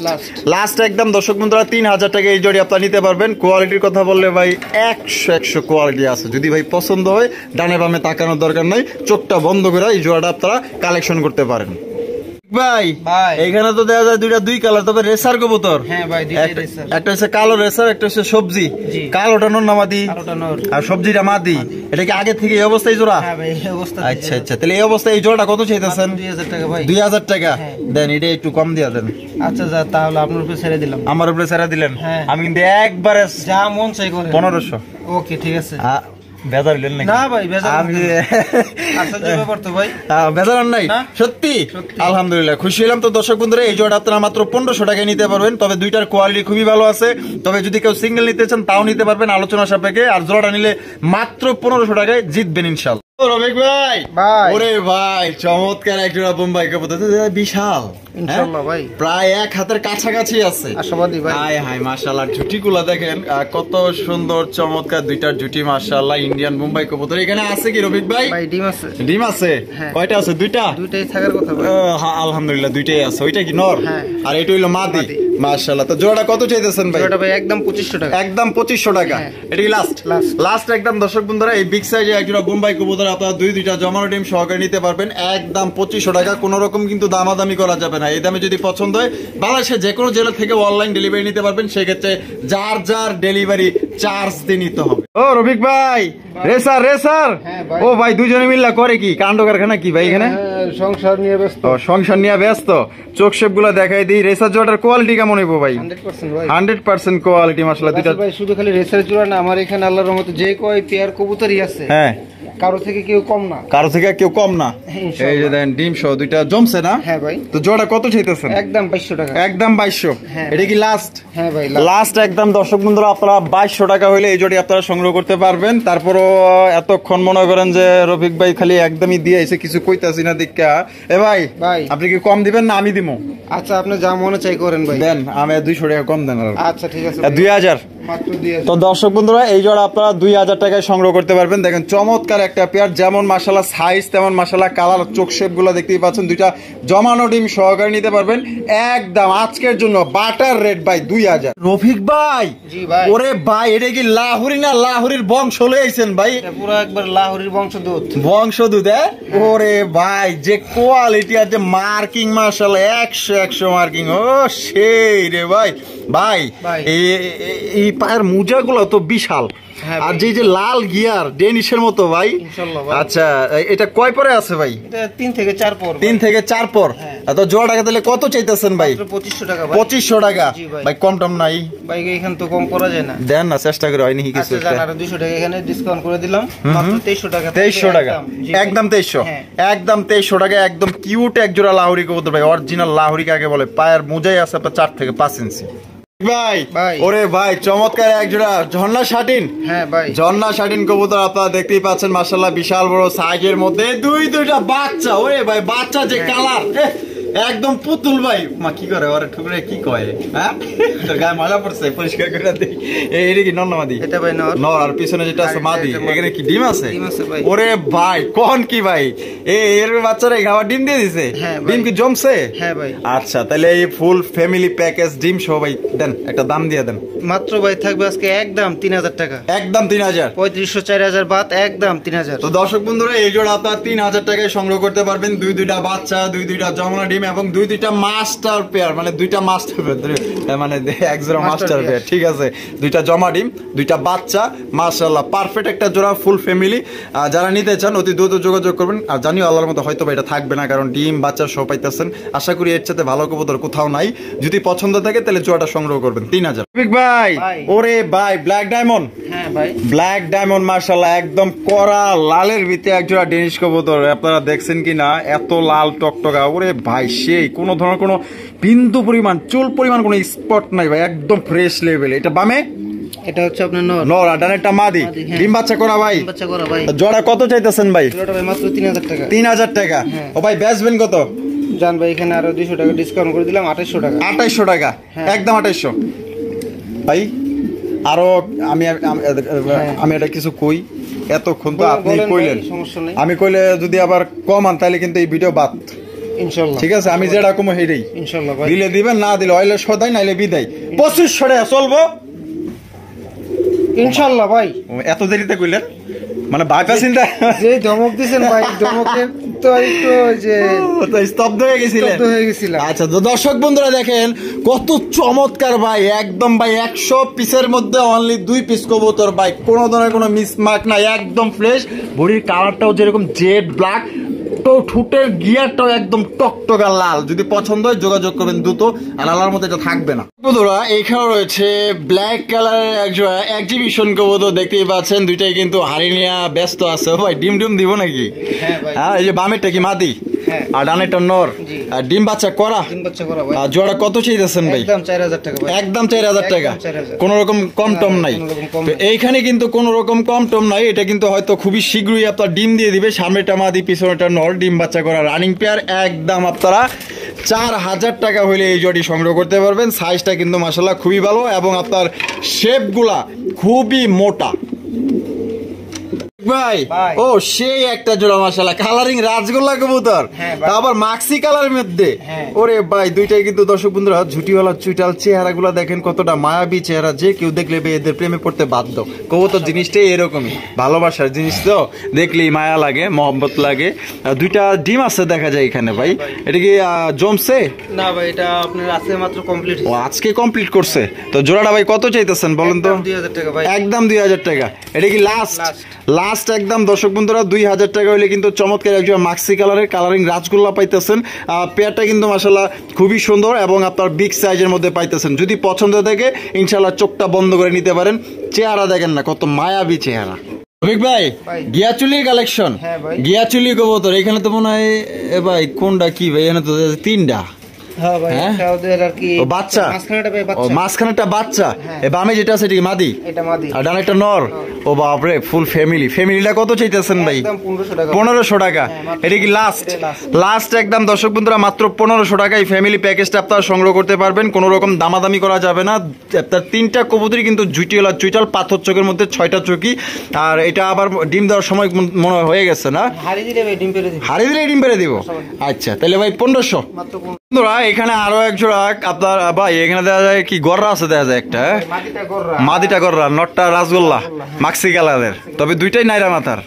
লাস্ট একদম দর্শক বন্ধুরা 3000 টাকা এই জোড়ি আপনারা নিতে পারবেন। কোয়ালিটির কথা বললে ভাই 100 কোয়ালিটি আছে। যদি ভাই পছন্দ হয় ডানে বামে তাকানোর দরকার নাই, চোখটা বন্ধ করে এই জোড়াটা আপনারা কালেকশন করতে পারেন। ভাই এখানে তো দেখা যায় দুইটা দুই কালার, তবে রেসার কবুতর। হ্যাঁ ভাই, দুইটাই রেসার। একটা হচ্ছে কালো রেসার, একটা হচ্ছে সবজি। কালোটা নর না মাদি? কালোটা নর আর সবজিটা মাদি। এটা কি আগে থেকে এই অবস্থায় জোড়া? হ্যাঁ ভাই, এই অবস্থা। আচ্ছা আচ্ছা, তাহলে এই অবস্থায় এই জোড়াটা কত চাইতেছেন? 2000 টাকা ভাই। 2000 টাকা দেন, এটা একটু কম দিয়া দেন। আচ্ছা যা, তাহলে আপনার উপরে ছেড়ে দিলাম। আমার উপরে ছেড়ে দিলেন? আমি কিন্তু একবারে যা মন চাই করে 1500। ওকে ঠিক আছে। বেজার নাকি? না ভাই, বেজার আমি আচ্ছা যে ব্যাপার তো ভাই, বেজার নাই সত্যি। আলহামদুলিল্লাহ, খুশি হলাম। তো দর্শক বন্ধুরা, এই জোড়া আপনারা মাত্র 1500 টাকায় নিতে পারবেন। তবে দুইটার কোয়ালিটি খুবই ভালো আছে। তবে যদি কেউ সিঙ্গেল নিতে চান তাও নিতে পারবেন আলোচনা সাপেক্ষে। আর জোড়াটা নিলে মাত্র 1500 টাকায় জিতবেন ইনশাআল্লাহ। রফিক ভাই, ওরে ভাই, চমৎকার এক জোড়া বোম্বাই কবুতর, বিশাল ইনশাআল্লাহ ভাই, প্রায় 1 হাতের কাছাকাছি আছে। আশাবাদী ভাই। হাই হাই মাশাআল্লাহ, জুটিগুলা দেখেন কত সুন্দর, চমৎকার দুইটার জুটি মাশাআল্লাহ। ইন্ডিয়ান বোম্বাই কবুতর। এখানে আছে কি রফিক ভাই? ভাই ডিম আছে। ডিম আছে? কয়টা আছে? দুইটা? দুইটাই থাকার কথা ভাই। হ্যাঁ আলহামদুলিল্লাহ, দুইটাই আছে। ওইটা কি নর? আর এটা হইলো মাদি। মাশাআল্লাহ। তো জোড়া কত চাইতেছেন ভাই? জোড়া ভাই একদম 2500 টাকা। একদম 2500 টাকা। এটা কি লাস্ট? লাস্ট একদম দর্শক বন্ধুরা, এই বিগ সাইজে এক জোড়া বোম্বাই কবুতর আপনারা দুইটা জমানো ডিম সহকারে নিতে পারবেন একদম 2500 টাকা। কোন রকম কিন্তু দামাদামি করা যাবে না। এই দামে যদি পছন্দ হয় বাংলাদেশের যে কোনো জেলা থেকে অনলাইন ডেলিভারি নিতে পারবেন। সেক্ষেত্রে যার যার ডেলিভারি চার্জ দিয়ে নিতে হবে। ও রফিক ভাই, রেসার রেসার। ও ভাই, দুজনে মিল্লা করে কি কাণ্ড কারখানা কি ভাই এখানে? সংসার নিয়ে ব্যস্ত। সংসার নিয়ে ব্যস্ত। চোখ শেপ গুলা দেখাই দিই। রেসার জোড়াটার কোয়ালিটি কেমন হইব ভাই? 100% ভাই। 100% কোয়ালিটি মাশাআল্লাহ। দুইটা ভাই শুধু খালি রেসার জোড়া না, আমার এখানে আল্লাহর রহমতে যে কয় পেয়ার কবুতরই আছে, হ্যাঁ কারো থেকে কেউ কম না। কারো থেকে কেউ কম না। এই যে দেন ডিম সহ দুইটা জমছে না? হ্যাঁ ভাই। তো জোড়া কত চাইতেছেন? একদম 2200 টাকা। একদম 2200। এটা কি লাস্ট? হ্যাঁ ভাই লাস্ট একদম দর্শক বন্ধুরা, আপনারা 2200 টাকা হইলে এই জোড়ি আপনারা সংগ্রহ করতে পারবেন। তারপরও এতক্ষণ মনে করেন যে রফিক ভাই খালি একদমই দিয়ে আইছে, কিছু কইতাছি না দীক্ষা। এ ভাই, আপনি কি কম দিবেন না আমি দিমু? আচ্ছা আপনি যা মনে চাই করেন ভাই। দেন, আমি 200 টাকা কম দেন। আচ্ছা ঠিক আছে, 2000 মাত্র 2000। তো দর্শক বন্ধুরা, এই জোড়া আপনারা 2000 টাকায় সংগ্রহ করতে পারবেন। দেখেন চমৎকার একটা পেয়ার, যেমন মাশাআল্লাহ সাইজ তেমন মাশাআল্লাহ কালার, চোখ শেপ গুলো দেখতেই পাচ্ছেন। দুইটা জমানো ডিম সহকারে নিতে পারবেন একদম আজকের জন্য বাটার রেট ভাই 2000। রফিক ভাই, জি ভাই। ওরে ভাই, এটা কি লাহুরি না লাহুরির বংশ লয়ে আইছেন ভাই? এটা পুরো একবার লাহুরির বংশদূত। বংশদূত। ওরে ভাই, যে কোয়ালিটি আর যে মার্কিং মাশাআল্লাহ 100 মার্কিং। ও সেই রে ভাই। ভাই এই পায়ের মোজাগুলো তো বিশাল। আর যে লাল গিয়ার ডেনিশের মতো ভাই। আচ্ছা, এটা কয় পরে আছে ভাই? এটা 3 থেকে 4 পর। 3 থেকে 4 পর। তো জোড়া টাকা তাহলে কত চাইতেছেন ভাই? 2500 টাকা ভাই। 2500 টাকা ভাই, কম টম নাই ভাই? এখান তো কম করা যায় না। দেন না, চেষ্টা করে হয়নি কিছু। আচ্ছা জান, আর 200 টাকা এখানে ডিসকাউন্ট করে দিলাম, মাত্র 2300 টাকা। 2300 টাকা একদম 2300। একদম 2300 টাকা। একদম কিউট এক জোড়া লাহুরি কবুতর ভাই, অরিজিনাল লাহুরি কাকে বলে। পায়ের মোজাই আছে আপনার 4 থেকে 5 ইঞ্চি। ভাই ভাই। ওরে ভাই চমৎকার এক জোড়া ঝর্ণা শাটিন। হ্যাঁ ভাই, ঝর্ণা শাটিন কবুতর আপনারা দেখতেই পাচ্ছেন, মাশাআল্লাহ বিশাল বড় সাইজের মধ্যে দুইটা বাচ্চা। ওরে ভাই বাচ্চা যে কালার একদম পুতুল ভাই। মা কি করে ওরে ঠুকরে কি কয়, হ্যাঁ তোর গায়ে ময়লা পড়ছে পরিষ্কার করে দেই। এটা কি নর না মাদি? এটা ভাই নর। নর, আর পিছনে যেটা আছে মাদি। এখানে কি ডিম আছে? ডিম আছে ভাই। ওরে ভাই কোন কি ভাই এর বাচ্চারা খাবার ডিম দিয়ে দিছে? হ্যাঁ ভাই। ডিম কি জমছে? হ্যাঁ ভাই। আচ্ছা তাহলে এই ফুল ফ্যামিলি প্যাকেজ ডিম সহ ভাই দেন, একটা দাম দিয়ে দেন। মাত্র ভাই থাকবে আজকে একদম 3000 টাকা। একদম 3000। 3500 4000 বাদ, একদম 3000। তো দর্শক বন্ধুরা এই জোড়া আপনার 3000 টাকায় সংগ্রহ করতে পারবেন। দুইটা বাচ্চা, দুইটা জমনা ডিম এবং দুইটা মাস্টার পেয়ার, মানে দুইটা মাস্টার পেয়ার, মানে এক জোড়া মাস্টার পেয়ার, ঠিক আছে। দুইটা জমা ডিম, দুইটা বাচ্চা, মাশাআল্লাহ পারফেক্ট একটা জোড়া ফুল ফ্যামিলি। যারা নিতে চান অতি দ্রুত যোগাযোগ করবেন। আর জানিও আল্লাহর মতো হয়তো এটা থাকবে না, কারণ ডিম বাচ্চা সব পাইতেছেন। আশা করি এর সাথে ভালো কবুতর কোথাও নাই। যদি পছন্দ থাকে তাহলে জোড়াটা সংগ্রহ করবেন 3000। ভাই ওরে ভাই ব্ল্যাক ডায়মন্ড। হ্যাঁ ভাই, ব্ল্যাক ডায়মন্ড মাশাআল্লাহ একদম কড়া লালের ভিতরে এক জোড়া ডেনিশ কবুতর। আপনারা দেখছেন কি না, এত লাল টকটকা। ওরে ভাই সেই কোনো ধরনের কোনো বিন্দু পরিমাণ চুল পরিমাণ কোনো স্পট নাই ভাই, একদম ফ্রেশ লেভেল। এটা বামে, এটা হচ্ছে আপনার নর। নর আর ডানেরটা মাদি। হ্যাঁ। ডিম বাচ্চা করা ভাই। বাচ্চা করা ভাই। জোড়া কত চাইতেছেন ভাই? জোড়াটা ভাই মাত্র 3000 টাকা। 3000 টাকা। হ্যাঁ। ও ভাই বেচবেন কত? জান ভাই এখানে আরো 200 টাকা ডিসকাউন্ট করে দিলাম, 2800 টাকা। 2800 টাকা। হ্যাঁ। একদম 2800 ভাই। আরো আমি এটা কিছু কই, এতক্ষণ তো আপনি বলেন ভাই, কইলেন, সমস্যা নেই। আমি কইলে যদি আবার কমান তাহলে কিন্তু এই ভিডিও বাদ। ইনশাআল্লাহ ঠিক আছে, আমি যেটা কমো হেডেই ইনশাআল্লাহ ভাই। দিলে দিবেন, না দিলে অইলে সদাই, নাইলে বিদায়। 2500 টাকা চলবো ইনশাআল্লাহ ভাই। এত দেরিতে কইলেন, মানে বাইপাস চিন্তা যে ধমক দিবেন ভাই, ধমকের তো একটু ওই যে তো স্তব্ধ হয়ে গেছিলেন। স্তব্ধ হয়ে গেছিলাম। আচ্ছা তো দর্শক বন্ধুরা দেখেন কত চমৎকার ভাই, একদম ভাই 100 পিসের মধ্যে অনলি 2 পিস কবুতর ভাই, কোনো ধরনের কোনো মিসমার্ক নাই, একদম ফ্রেশ। বডির কালারটাও যেরকম জেড ব্ল্যাক, তো ঠুটের গিয়ারটাও একদম টকটকা লাল। যদি পছন্দ হয় যোগাযোগ করবেন দ্রুত, আর আলার মতো এটা থাকবে না। বন্ধুরা এইখানে রয়েছে ব্ল্যাক কালারের একজোড়া এক্সিবিশন কবুতর, দেখতেই পাচ্ছেন। দুইটাই কিন্তু হাড়ি নিয়ে ব্যস্ত আছে। ভাই ডিম দিব নাকি? হ্যাঁ ভাই। হ্যাঁ, এই যে বামেরটা কি মাদি? হ্যাঁ। আর ডানেরটা নর। জি। আর ডিম বাচ্চা করা। ডিম বাচ্চা করা ভাই। আর জোড়া কত চাইতেছেন ভাই? একদম 4000 টাকা ভাই। একদম 4000 টাকা। একদম 4000। কোন রকম কম টম নাই। কোনো রকম কম তো নাই। এইখানে কিন্তু কোন রকম কম টম নাই। এটা কিন্তু হয়তো খুবই শীঘ্রই আপনার ডিম দিয়ে দিবে। সামনেটা মাদি, পিছনেটা নর, ডিম বাচ্চা করা রানিং পেয়ার। একদম আপনারা 4000 টাকা হইলে এই জোড়ি সংগ্রহ করতে পারবেন। সাইজটা কিন্তু মাশাআল্লাহ খুবই ভালো এবং আপনার শেপগুলা খুবই মোটা ভাই। ভাই। ও সেই একটা জোড়া মাশাআল্লাহ কালারিং রাজগোল্লা কবুতর, হ্যাঁ ভাই। আবার মাক্সি কালারের মধ্যে। হ্যাঁ। ওরে ভাই দুইটাই কিন্তু দর্শক বন্ধুরা ঝুটিওয়ালা চুইটাল চেহারাগুলো দেখেন কতটা মায়াবী চেহারা, যে কেউ দেখলে এদের প্রেমে পড়তে বাধ্য। কবুতর জিনিসটাই এরকমই, ভালোবাসার জিনিস তো, দেখলেই মায়া লাগে, মহব্বত লাগে। দুইটা ডিম আছে দেখা যায় এখানে ভাই। এটা কি জমছে? না ভাই, এটা আপনার আছে মাত্র কমপ্লিট। ও আজকে কমপ্লিট করছে। তো জোড়াটা ভাই কত চাইতেছেন বলেন তো? 2000 টাকা ভাই। একদম 2000 টাকা। এটা কি লাস্ট? লাস্ট একদম দর্শক বন্ধুরা 2000 টাকা হইলে কিন্তু চমৎকার একজন মাক্সি কালারের কালারিং রাজগোল্লা পাইতেছেন। পেয়ারটা কিন্তু মাশাআল্লাহ খুবই সুন্দর এবং আপনার বিগ সাইজের মধ্যে পাইতেছেন। যদি পছন্দ থাকে ইনশাআল্লাহ চোখটা বন্ধ করে নিতে পারেন। চেহারা দেখেন না কত মায়াবী চেহারা। রফিক ভাই, গিয়াচুলির কালেকশন। হ্যাঁ ভাই। গিয়াচুলি কবুতর এখানে তো মনে হয় ভাই কোনটা কি ভাই? এখানে তো 3টা। হ্যাঁ ভাই, হ্যাঁ? এটা ওদের আর কি ও বাচ্চা, মাঝখানেটা ভাই ও বাচ্চা। মাঝখানেটা বাচ্চা। হ্যাঁ। এ বামে যেটা আছে এটা কি মাদি? এটা মাদি। আর ডানেরটা নর। ও বাপরে ফুল ফ্যামিলি। ফ্যামিলিটা কত চাইতেছেন ভাই? একদম 1500 টাকা। 1500 টাকা। হ্যাঁ, মাত্র। এটা কি লাস্ট? এটাই last। লাস্ট একদম দর্শক বন্ধুরা মাত্র 1500 টাকায় ফ্যামিলি প্যাকেজটা আপনারা সংগ্রহ করতে পারবেন। কোনো রকম দামাদামি করা যাবে না। আপনার 3টা কবুতরই কিন্তু জুটিওয়ালা চুইটাল, পাথর চোখের মধ্যে 6টা চোখি। আর এটা আবার ডিম দেওয়ার সময় মনে হয় হয়ে গেছে না? হাড়ি দিলে ভাই ডিম পেরে দিবে। হাড়ি দিলে ডিম পেরে দিব। আচ্ছা তাহলে ভাই 1500। মাত্র বন্ধুরা এখানে আরো এক জোড়া আপনার ভাই, এখানে দেখা যায় কি গররা আছে, দেখা যায় একটা মাটিটা গররা। মাদিটা গররা, নটটা রাসগোল্লা মাক্সি কালারের, তবে দুইটাই নাইরা মাথার।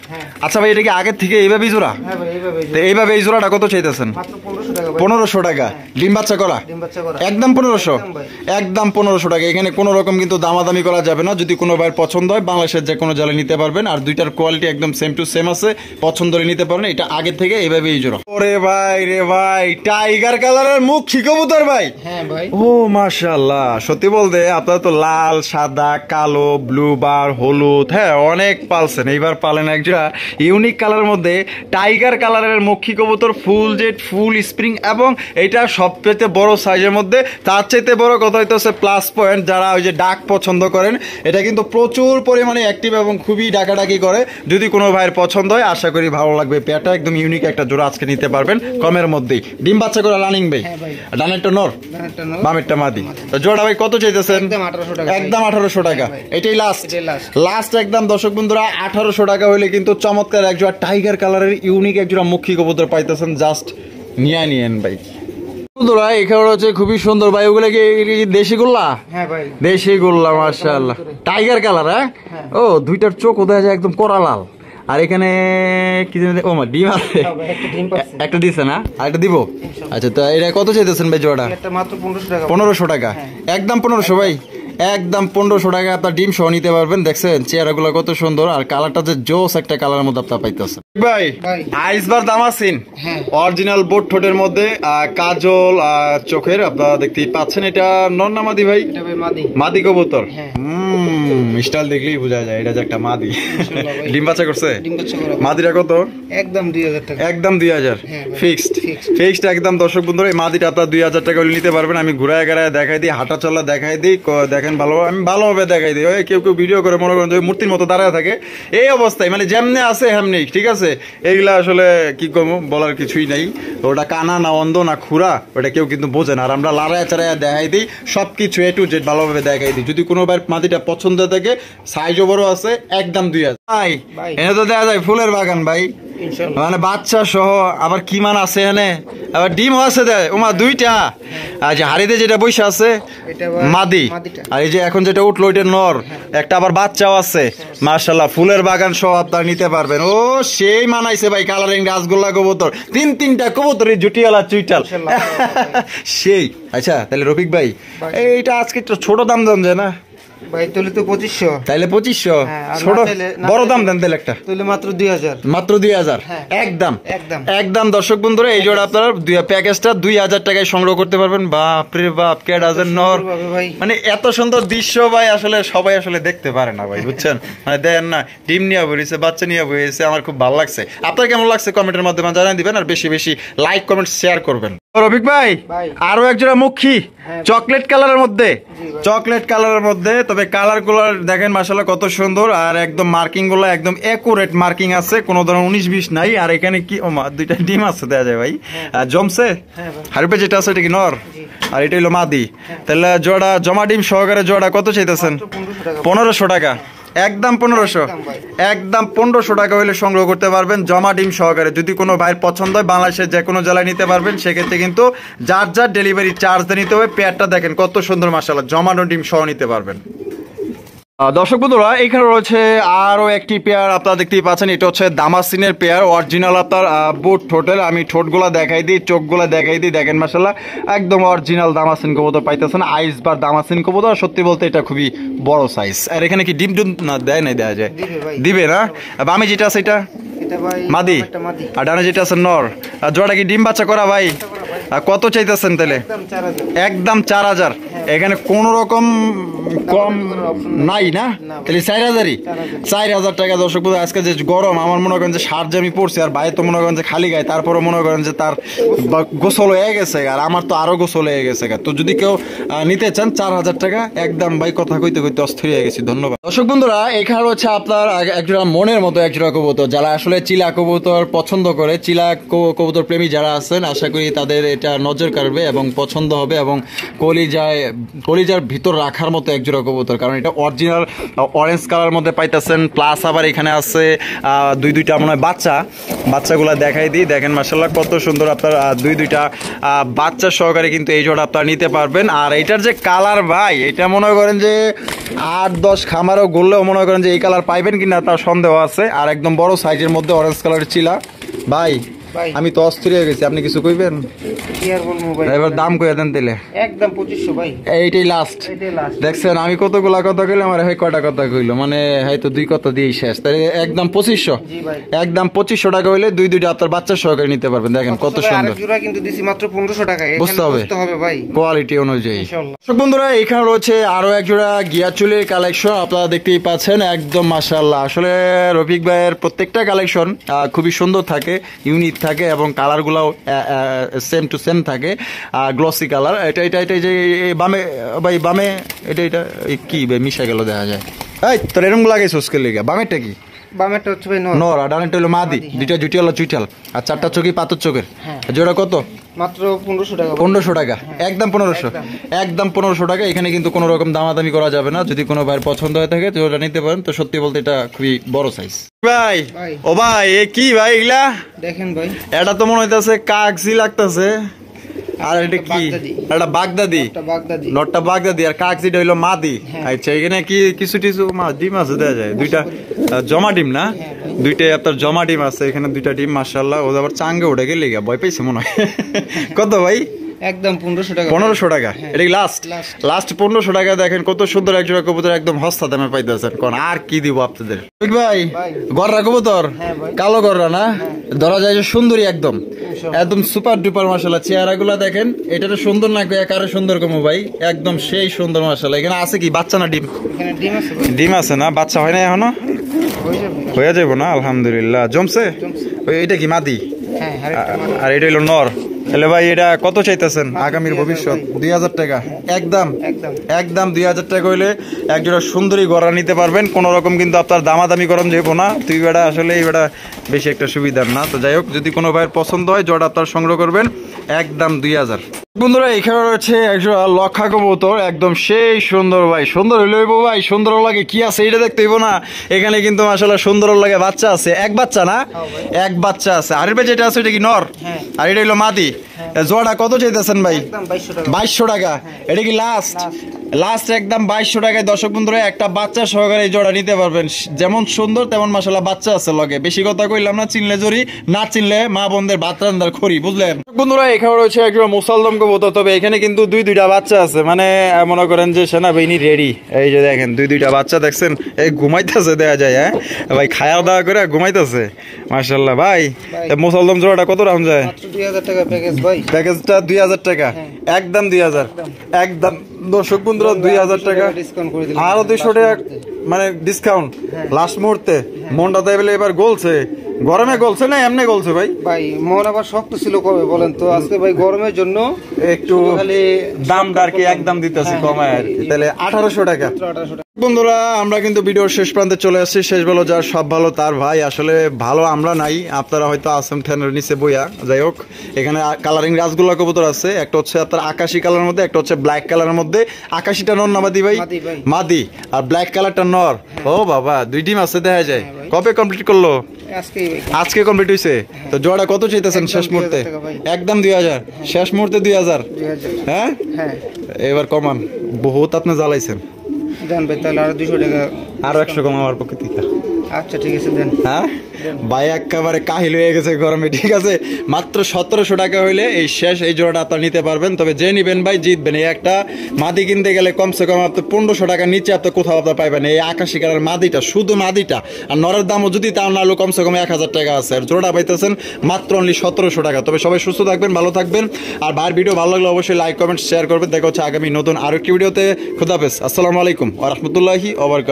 আচ্ছা ভাই এটা কি আগের থেকে এইভাবেই জোড়া? হ্যাঁ ভাই, এইভাবে তো এইভাবে এই জোড়াটা কত চাইতেছেন? মাত্র 1500 টাকা ভাই। 1500 টাকা। ডিম বাচ্চা করা? ডিম বাচ্চা করা। একদম 1500। একদম ভাই। একদম 1500 টাকা। এখানে কোনো রকম কিন্তু দামাদামি করা যাবে না। যদি কোনো ভাইয়ের পছন্দ হয় বাংলাদেশের যে কোনো জালে নিতে পারবেন। আর দুইটার কোয়ালিটি একদম সেম টু সেম আছে, পছন্দ হলে নিতে পারবেন। এটা আগে থেকে এইভাবে এই জোড়া। ওরে ভাই রে ভাই, টাইগার কালারের কালারের মুখী কবুতর ভাই। হ্যাঁ ভাই। ও মাশাআল্লাহ, সত্যি বলতে আপনারা তো লাল, সাদা, কালো, ব্লু বার, হলুদ, হ্যাঁ অনেক পালছেন, এইবার পালেন একজোড়া ইউনিক কালারের মধ্যে টাইগার কালারের মুখী কবুতর, ফুল জেড, ফুল স্প্রিং, এবং এটা সবচেয়ে বড় সাইজের মধ্যে। তার চাইতে বড় কথা হচ্ছে প্লাস পয়েন্ট, যারা ওই যে ডাক পছন্দ করেন, এটা কিন্তু প্রচুর পরিমাণে অ্যাক্টিভ এবং খুবই ডাকাডাকি করে। যদি কোনো ভাইয়ের পছন্দ হয় আশা করি ভালো লাগবে। পেয়ারটা একদম ইউনিক একটা জোড়া আজকে নিতে পারবেন কমের মধ্যেই। ডিম বাচ্চা করে রানিং ভাই, ডানেরটা নর, বামেরটা মাদি। তো জোড়া ভাই কত চাইতেছেন? একদম 1800 টাকা। এটাই লাস্ট একদম। দর্শক বন্ধুরা 1800 টাকা হইলে কিন্তু চমৎকার এক জোড়া টাইগার কালারের ইউনিক এক জোড়া মুখী কবুতর পাইতেছেন। জাস্ট নিয়েন ভাই। বন্ধুরা এখানে হচ্ছে খুবই সুন্দর ভাই, ওগুলো কি দেশি গোল্লা? হ্যাঁ ভাই, দেশি গোল্লা মাশাআল্লাহ, টাইগার কালার। হ্যাঁ, ও দুইটার চোখ দেখা যায় একদম কড়া লাল। আর এখানে কি ও মা ডিম আছে, একটা দিছে না, আর একটা দিব। আচ্ছা, তো এটা কত চাইতেছেন ভাই জোড়া? মাত্র 1500 টাকা। একদম 1500 ভাই, একদম 1500 টাকা আপনার ডিম সহ নিতে পারবেন। দেখছেন চেহারাগুলো কত সুন্দর, আর কালারটা যে জোস একটা কালারের মধ্যে আপনার পাইতেছেন ভাই। আইসবার দামাসিন অরিজিনাল বোট ঠোঁটের মধ্যে কাজল আর চোখের আপনারা দেখতেই পাচ্ছেন। এটা নর না মাদি ভাই? মাদি কবুতর। স্টাইল দেখলেই বোঝা যায় এটা যে একটা মাদি। ডিম বাচ্চা করছে? মাদিটা কত? একদম 2000 টাকা। একদম 2000 ফিক্সড একদম। দর্শক বন্ধুরা এই মাদিটা আপনার 2000 টাকা হলে নিতে পারবেন। আমি ঘুরায় ঘুরায় দেখাই দিই, হাঁটা চলা দেখাই দিই, দেখেন ভালোভাবে, আমি ভালোভাবে দেখাই দিই। কেউ ভিডিও করে মনে করেন যে মূর্তির মতো দাঁড়ায় থাকে এই অবস্থায়, মানে যেমনে আছে হেমনি, ঠিক আছে? এইগুলা আসলে কি করবো, বলার কিছুই নাই। ওটা কানা না অন্ধ না খুরা, ওটা কেউ কিন্তু বোঝে না। আর আমরা লাড়ায় চাড়ায় দেখাই দিই সবকিছু A to Z ভালোভাবে দেখাই দিই। যদি কোনো মাদিটা পছন্দ থাকে, সাইজও বড় আছে, একদম 2000 ভাই। এনে তো দেখা যায় ফুলের বাগান ভাই, মানে বাচ্চা সহ। আবার কি মান আছে এখানে, আবার ডিমও আছে দেয় ওমা দুইটা। আর যে হাড়িতে যেটা বসে আছে মাদি, আর এই যে এখন যেটা উঠলো ওইটা নর, একটা আবার বাচ্চাও আছে। মাশাআল্লাহ, ফুলের বাগান সহ আপনারা নিতে পারবেন। ও সেই মানাইছে ভাই, কালারিং রাসগোল্লা কবুতর, তিনটা কবুতরের জুটিয়ালা চুইটাল সেই। আচ্ছা তাহলে রফিক ভাই, এইটা আজকে একটু ছোট দাম যায় না ভাই? তাহলে তো 2500। তাহলে 2500 ছোট, বড় দাম দেন তাহলে একটা, তাহলে মাত্র 2000। মাত্র 2000 একদম। দর্শক বন্ধুরা এই জোড়া আপনারা প্যাকেজটা 2000 টাকায় সংগ্রহ করতে পারবেন। বাপ রে বাপ, কে ডাজেন নর, মানে এত সুন্দর দৃশ্য ভাই আসলে সবাই আসলে দেখতে পারে না ভাই, বুঝছেন? মানে দেন না, ডিম নিয়ে বইছে, বাচ্চা নিয়ে বইছে, আমার খুব ভালো লাগছে। আপনার কেমন লাগছে কমেন্টের মাধ্যমে জানিয়ে দিবেন, আর বেশি বেশি লাইক কমেন্ট শেয়ার করবেন। রফিক ভাই আরো এক জোড়া মুখী চকলেট কালারের মধ্যে, তবে কালার গুলো দেখেন মাশাআল্লাহ কত সুন্দর, আর একদম মার্কিং গুলো একদম একুরেট মার্কিং আছে, কোনো ধরনের 19-20 নাই। আর এখানে কি ও মা, দুইটা ডিম আছে দেখা যায় ভাই, জমছে। হারিপে যেটা আছে এটা কি নর, আর এটা হলো মাদি। তাহলে জোড়া জমা ডিম সহকারে জোড়া কত চাইতেছেন? 1500 টাকা। একদম 1500 টাকা হলে সংগ্রহ করতে পারবেন জমা ডিম সহকারে। যদি কোনো ভাইয়ের পছন্দ হয় বাংলাদেশের যে কোনো জেলায় নিতে পারবেন, সেক্ষেত্রে কিন্তু যার ডেলিভারি চার্জ দিয়ে নিতে হবে। পেয়ারটা দেখেন কত সুন্দর মাশাআল্লাহ, জমানো ডিম সহ নিতে পারবেন। দর্শক বন্ধুরা এখানে রয়েছে আরো একটি পেয়ার, আপনারা দেখতেই পাচ্ছেন। এটা হচ্ছে দামাসিনের পেয়ার, অরিজিনাল আপনার বুট ঠোঁটের। আমি ঠোঁটগুলা দেখাই দিই, চোখগুলা দেখাই দিই, দেখেন মাশাআল্লাহ একদম অরিজিনাল দামাসিন কবুতর পাইতেছেন। আইসবার দামাসিন কবুতর, সত্যি বলতে এটা খুবই বড় সাইজ। আর এখানে কি ডিম না দেয়, নাই দেওয়া যায়, দিবে না? আমি যেটা আছে এটা মাদি, আর ডানে যেটা আছে নর। আর জোড়া কি ডিম বাচ্চা করা ভাই? কত চাইতেছেন তাহলে? একদম 4000। এখানে কোন রকম কম নাই না, তাহলে 4000 টাকা। দর্শক আজকে যে গরম, আমার মনে করেন যে সার যে আমি পড়ছি, আর বাইরে তো মনে করেন যে খালি গায়ে, তারপরে মনে করেন যে তার গোসল হয়ে গেছে, আর আমার তো আরো গোসল হয়ে গেছে। তো যদি কেউ নিতে চান 4000 টাকা একদম ভাই। কথা কইতে অস্থির হয়ে গেছি, ধন্যবাদ। দর্শক বন্ধুরা এখানে হচ্ছে আপনার একজোড়া মনের মতো একজোড়া কবুতর, যারা আসলে চিলা কবুতর পছন্দ করে, চিলা কবুতর প্রেমী যারা আছেন, আশা করি তাদের এটা নজর কাড়বে এবং পছন্দ হবে, এবং কলিজার ভিতর রাখার মতো একজোড়া কবুতর। কারণ এটা অরিজিনাল অরেঞ্জ কালার মধ্যে পাইতেছেন, প্লাস আবার এখানে আছে দুইটা মনে হয় বাচ্চাগুলা দেখাই দিই, দেখেন মাশাআল্লাহ কত সুন্দর। আপনার দুইটা বাচ্চা সহকারে কিন্তু এই জোড়া আপনারা নিতে পারবেন। আর এইটার যে কালার ভাই, এটা মনে করেন যে 8-10 খামারও গড়লেও মনে করেন যে এই কালার পাইবেন কিনা তার সন্দেহ আছে। আর একদম বড় সাইজের মধ্যে অরেঞ্জ কালারের চিলা ভাই, আমি তো অস্থির হয়ে গেছি, আপনি কিছু কইবেন? কি আর বলবো ভাই, এবার দাম কইয়া দেন তাইলে। একদম 2500 ভাই, এইটাই লাস্ট। দেখছেন আমি কতগুলা কথা কইলাম আর ভাই কয়টা কথা কইলো, মানে হয়তো 2 কথা দিয়েই শেষ। তাই একদম 2500, একদম 2500 টাকা হইলে দুইটা আপনার বাচ্চা সহকারে নিতে পারবেন। দেখেন কত সুন্দর। জোড়া কিন্তু দিছি মাত্র 1500 টাকা, বুঝতে হবে ভাই কোয়ালিটি অনুযায়ী। দর্শক বন্ধুরা এখানে রয়েছে আরো এক জোড়া গিয়া চুলের কালেকশন, আপনারা দেখতেই পাচ্ছেন একদম মাশাআল্লাহ। আসলে রফিক ভাইয়ের প্রত্যেকটা কালেকশন খুবই সুন্দর থাকে, ইউনিক থাকে এবং কালার গুলাও সেম টু সেম থাকে, গ্লসি কালার। এটা যে বামে ভাই, বামে এটা কি ভাই মিশা গেল দেখা যায়। এই তোর এরকম লাগাইছিস কে লিগা? বামেরটা কি? বামেরটা হচ্ছে ভাই নর, আর ডানেরটা হলো মাদি। দুইটা জুটি হলো চুইঠাল আর 4টা চোখই পাথর চোখের। জোড়া কত? মাত্র 1500 টাকা। 1500 টাকা, একদম 1500, একদম 1500 টাকা। এখানে কিন্তু কোনো রকম দামাদামি করা যাবে না। যদি কোনো ভাইয়ের পছন্দ হয়ে থাকে জোড়া নিতে পারেন। তো সত্যি বলতে এটা খুবই বড় সাইজ ভাই। ও ভাই এ কি ভাই এগুলা? দেখেন ভাই এটা তো মনে হইতাছে কাকজি লাগতাছে। আর এটা কি? এটা বাগদাদি, নটটা বাগদাদি আর কাকজিটা হইলো মাদি। আচ্ছা এখানে কি কিছু টিছু ডিম আছে দেয়া যায়? দুইটা জমা ডিম না? দুইটাই আপনার জমা ডিম আছে এখানে, দুইটা ডিম মাশাআল্লাহ। ও আবার চাঙ্গে উঠে গেলে ভয় পাইছে মনে হয়। কত ভাই? একদম 1500 টাকা। 1500 টাকা, এটা লাস্ট 1500 টাকা। দেখেন কত সুন্দর এক জোড়া কবুতর, একদম হস্তা দামে পাইতেছেন। কোন আর কি দিব আপনাদের ভাই? গররা কবুতর, কালো গররা না? ধরা যায় যে সুন্দরী, একদম একদম সুপার ডুপার মাশাআল্লাহ। চেহারা গুলা দেখেন, এটা তো সুন্দর না একারে সুন্দর কম ভাই, একদম সেই সুন্দর মাশাআল্লাহ। এখানে আছে কি বাচ্চা না ডিম? এখানে ডিম আছে ভাই। ডিম আছে না? বাচ্চা হয় না এখনো? হয়ে যাবো না? আলহামদুলিল্লাহ জমছে। এটা কি মাদি? আর এটা হলো নর। তাহলে ভাই এটা কত চাইতেছেন? আগামীর ভবিষ্যৎ 2000 টাকা, একদম একদম 2000 টাকা হইলে একজোড়া সুন্দরী গড়া নিতে পারবেন। কোন রকম কিন্তু আপনার দামাদামি করম যাবো না। তুই বেটা আসলে এই বেটা বেশি একটা সুবিধার না। তো যাই হোক, যদি কোনো ভাইয়ের পছন্দ হয় জোড়া আপনার সংগ্রহ করবেন, একদম 2000। বন্ধুরা এখানে রয়েছে একজোড়া লক্ষা কবুতর, একদম সেই সুন্দর ভাই। সুন্দর হইলে ভাই, সুন্দর লাগে কি আছে এটা দেখতে হইব না? এখানে কিন্তু মাশাআল্লাহ সুন্দর লাগে। বাচ্চা আছে, এক বাচ্চা না? এক বাচ্চা আছে। আর যেটা আছে এটা কি নর? আর এটা হইলো মাদি। জোড়া কত চাইতেছেন ভাই? 2200 টাকা। এটা কি লাস্ট? লাস্ট একদম 2200 টাকায়। দর্শক বন্ধুরা একটা বাচ্চা সহকারে এই জোড়া নিতে পারবেন। যেমন সুন্দর তেমন মাশাআল্লাহ বাচ্চা আছে লগে। বেশি কথা কইলাম না, চিনলে জরি, না চিনলে মা বোনদের ভাত রান্নার খড়ি, বুঝলেন বন্ধুরা? এখানে রয়েছে একজন মুসলদম কবুতর, তবে এখানে কিন্তু দুইটা বাচ্চা আছে। মানে মনে করেন যে সেনাবাহিনী রেডি। এই যে দেখেন দুইটা বাচ্চা দেখছেন, এই ঘুমাইতেছে দেখা যায়। হ্যাঁ ভাই, খাওয়া দাওয়া করে ঘুমাইতেছে মাশাআল্লাহ। ভাই মুসলদম জোড়াটা কত দাম যায়? 2000 টাকা প্যাকেজ ভাই। প্যাকেজটা 2000 টাকা, একদম 2000, একদম। দর্শক বন্ধুরা 2000 টাকা, আরো 200 টাকা মানে ডিসকাউন্ট লাস্ট মুহূর্তে। মনটা তাই বলে এবার গলছে। গরমে গলছে না এমনি গলছে ভাই? ভাই মন আবার শক্ত ছিল কবে বলেন তো? আজকে ভাই গরমের জন্য একটু দামটা আর কি একদম দিতেছি কমায় আর কি। তাহলে 1800 টাকা। বন্ধুরা আমরা কিন্তু ভিডিওর শেষ প্রান্তে চলে আসছি। শেষ বলো যার সব ভালো তার ভাই। আসলে ভালো আমরা নাই, আপনারা হয়তো আসেন ফ্যানের নিচে বইয়া। যাই হোক, এখানে কালারিং রাজগোল্লা কবুতর আছে। একটা হচ্ছে আপনার আকাশি কালারের মধ্যে, একটা হচ্ছে ব্ল্যাক কালারের মধ্যে। আকাশিটা নর না মাদি ভাই? মাদি। আর ব্ল্যাক কালারটা নর। ও বাবা, দুই টিম আছে দেখা যায়। কবে কমপ্লিট করলো? আজকে কমপ্লিট হইছে। তো জোড়া কত চাইতেছেন শেষ মুহূর্তে? একদম 2000, শেষ মুহূর্তে 2000। হ্যাঁ এবার কমান, বহুত আপনি জ্বালাইছেন। দেন ভাই তাহলে আরো 200 টাকা, আরো 100 কম আমার পক্ষে থেকে। আচ্ছা ঠিক আছে দেন। হ্যাঁ ভাই একেবারে কাহিল হয়ে গেছে গরমে। ঠিক আছে, মাত্র 1700 টাকা হইলে এই শেষ এই জোড়াটা আপনার নিতে পারবেন। তবে যে নিবেন ভাই জিতবেন। এই একটা মাদি কিনতে গেলে কমসে কম আপনি 1500 টাকার নিচে আপনি কোথাও আপনার পাইবেন। এই আকাশি কালার মাদিটা, শুধু মাদিটা। আর নরের দামও যদি তাও না হলো কমসে কম 1000 টাকা আছে। আর জোড়াটা পাইতেছেন মাত্র অনলি 1700 টাকা। তবে সবাই সুস্থ থাকবেন, ভালো থাকবেন। আর ভাইয়ের ভিডিও ভালো লাগলে অবশ্যই লাইক কমেন্ট শেয়ার করবেন। দেখা হচ্ছে আগামী নতুন আরো একটি ভিডিওতে। খুদাহাফেজ, আসসালামু আলাইকুম ওয়া রাহমাতুল্লাহি ওয়া বারাকাতুহু।